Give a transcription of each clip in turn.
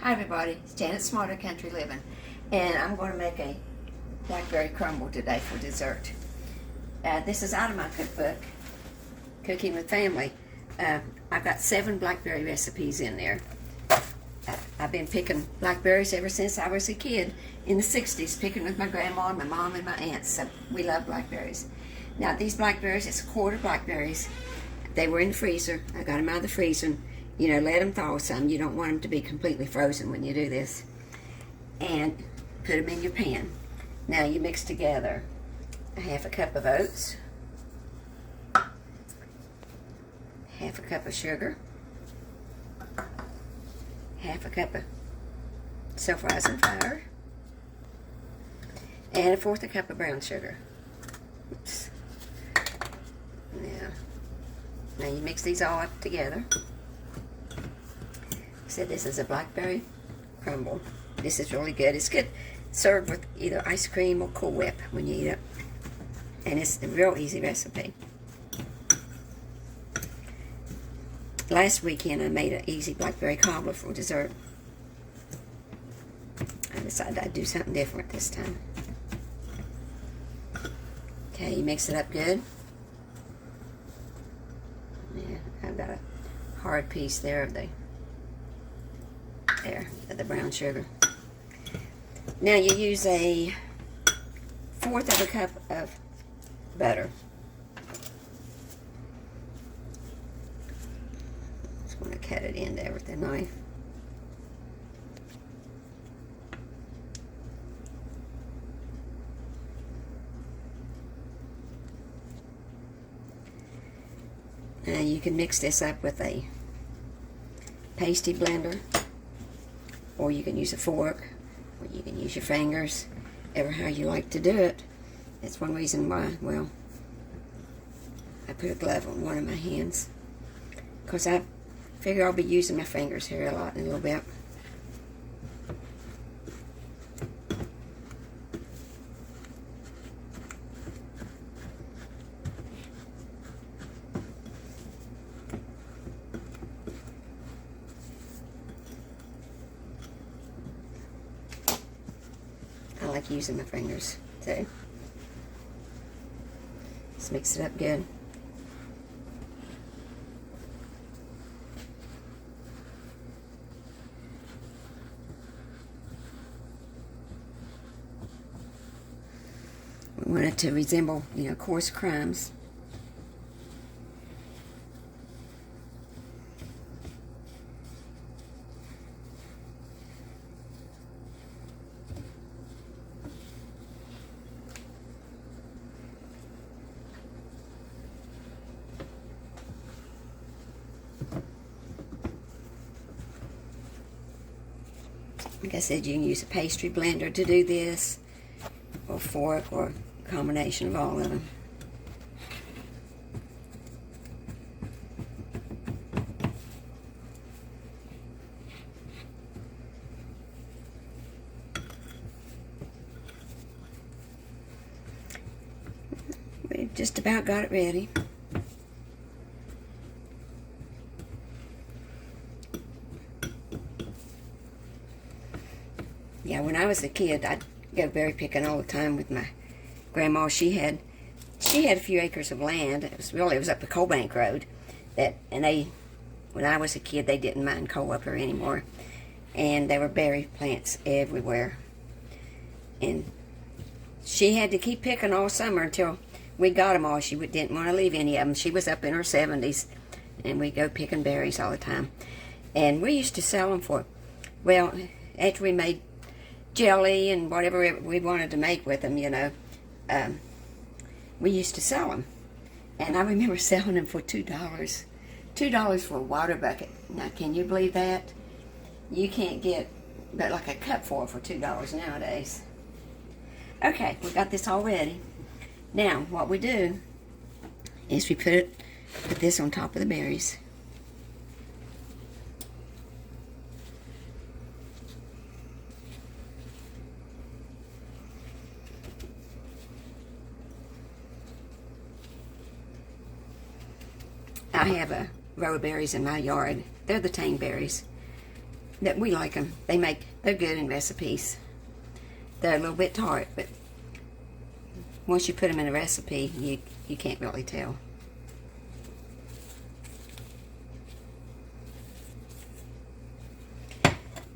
Hi everybody, it's Janet Smarter Country Living, and I'm going to make a Blackberry Crumble today for dessert. This is out of my cookbook, Cooking with Family. I've got 7 blackberry recipes in there. I've been picking blackberries ever since I was a kid in the 60s, picking with my grandma and my mom and my aunts. So we love blackberries. Now these blackberries, it's a quarter blackberries. They were in the freezer. I got them out of the freezer. You know, let them thaw some. You don't want them to be completely frozen when you do this. And put them in your pan. Now you mix together a half a cup of oats, half a cup of sugar, half a cup of self-rising flour, and 1/4 cup of brown sugar. Oops. Now you mix these all up together. Said this is a blackberry crumble. This is really good. It's good served with either ice cream or Cool Whip when you eat it. And it's a real easy recipe. Last weekend I made an easy blackberry cobbler for dessert. I decided I'd do something different this time. Okay, you mix it up good. Yeah, I've got a hard piece there of the brown sugar. Now you use a 1/4 of a cup of butter. Just want to cut it in there with the knife. Now you can mix this up with a pasty blender, or you can use a fork, or you can use your fingers, ever how you like to do it. That's one reason why, well, I put a glove on one of my hands, because I figure I'll be using my fingers here a lot in a little bit. I like using my fingers too. Let's mix it up good. We want it to resemble, you know, coarse crumbs. Like I said, you can use a pastry blender to do this, or fork, or a combination of all of them. We've just about got it ready. Yeah, when I was a kid, I'd go berry picking all the time with my grandma. She had a few acres of land. It was up the Coal Bank Road. When I was a kid, they didn't mine coal up here anymore, and there were berry plants everywhere. And she had to keep picking all summer until we got them all. She didn't want to leave any of them. She was up in her 70s, and we'd go picking berries all the time. And we used to sell them for, well, after we made jelly and whatever we wanted to make with them, you know, we used to sell them. And I remember selling them for $2. $2 for a water bucket. Now, can you believe that? You can't get but like a cup for $2 nowadays. Okay, we got this all ready. Now, what we do is we put this on top of the berries. I have a row of berries in my yard. They're the tang berries. that we like them. They're good in recipes. They're a little bit tart, but once you put them in a recipe, you can't really tell.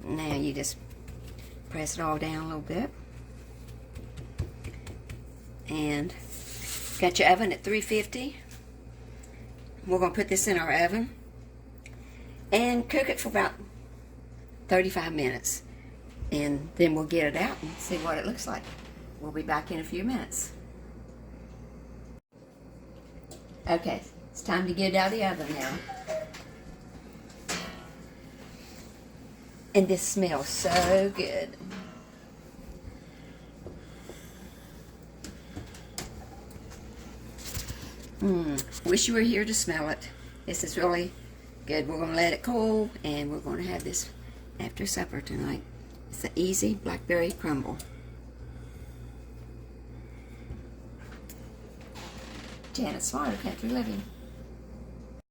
Now you just press it all down a little bit. And got your oven at 350. We're going to put this in our oven and cook it for about 35 minutes. And then we'll get it out and see what it looks like. We'll be back in a few minutes. Okay, it's time to get it out of the oven now. And this smells so good. Wish you were here to smell it. This is really good. We're going to let it cool, and we're going to have this after supper tonight. It's an easy blackberry crumble. Janet Smarter, Country Living.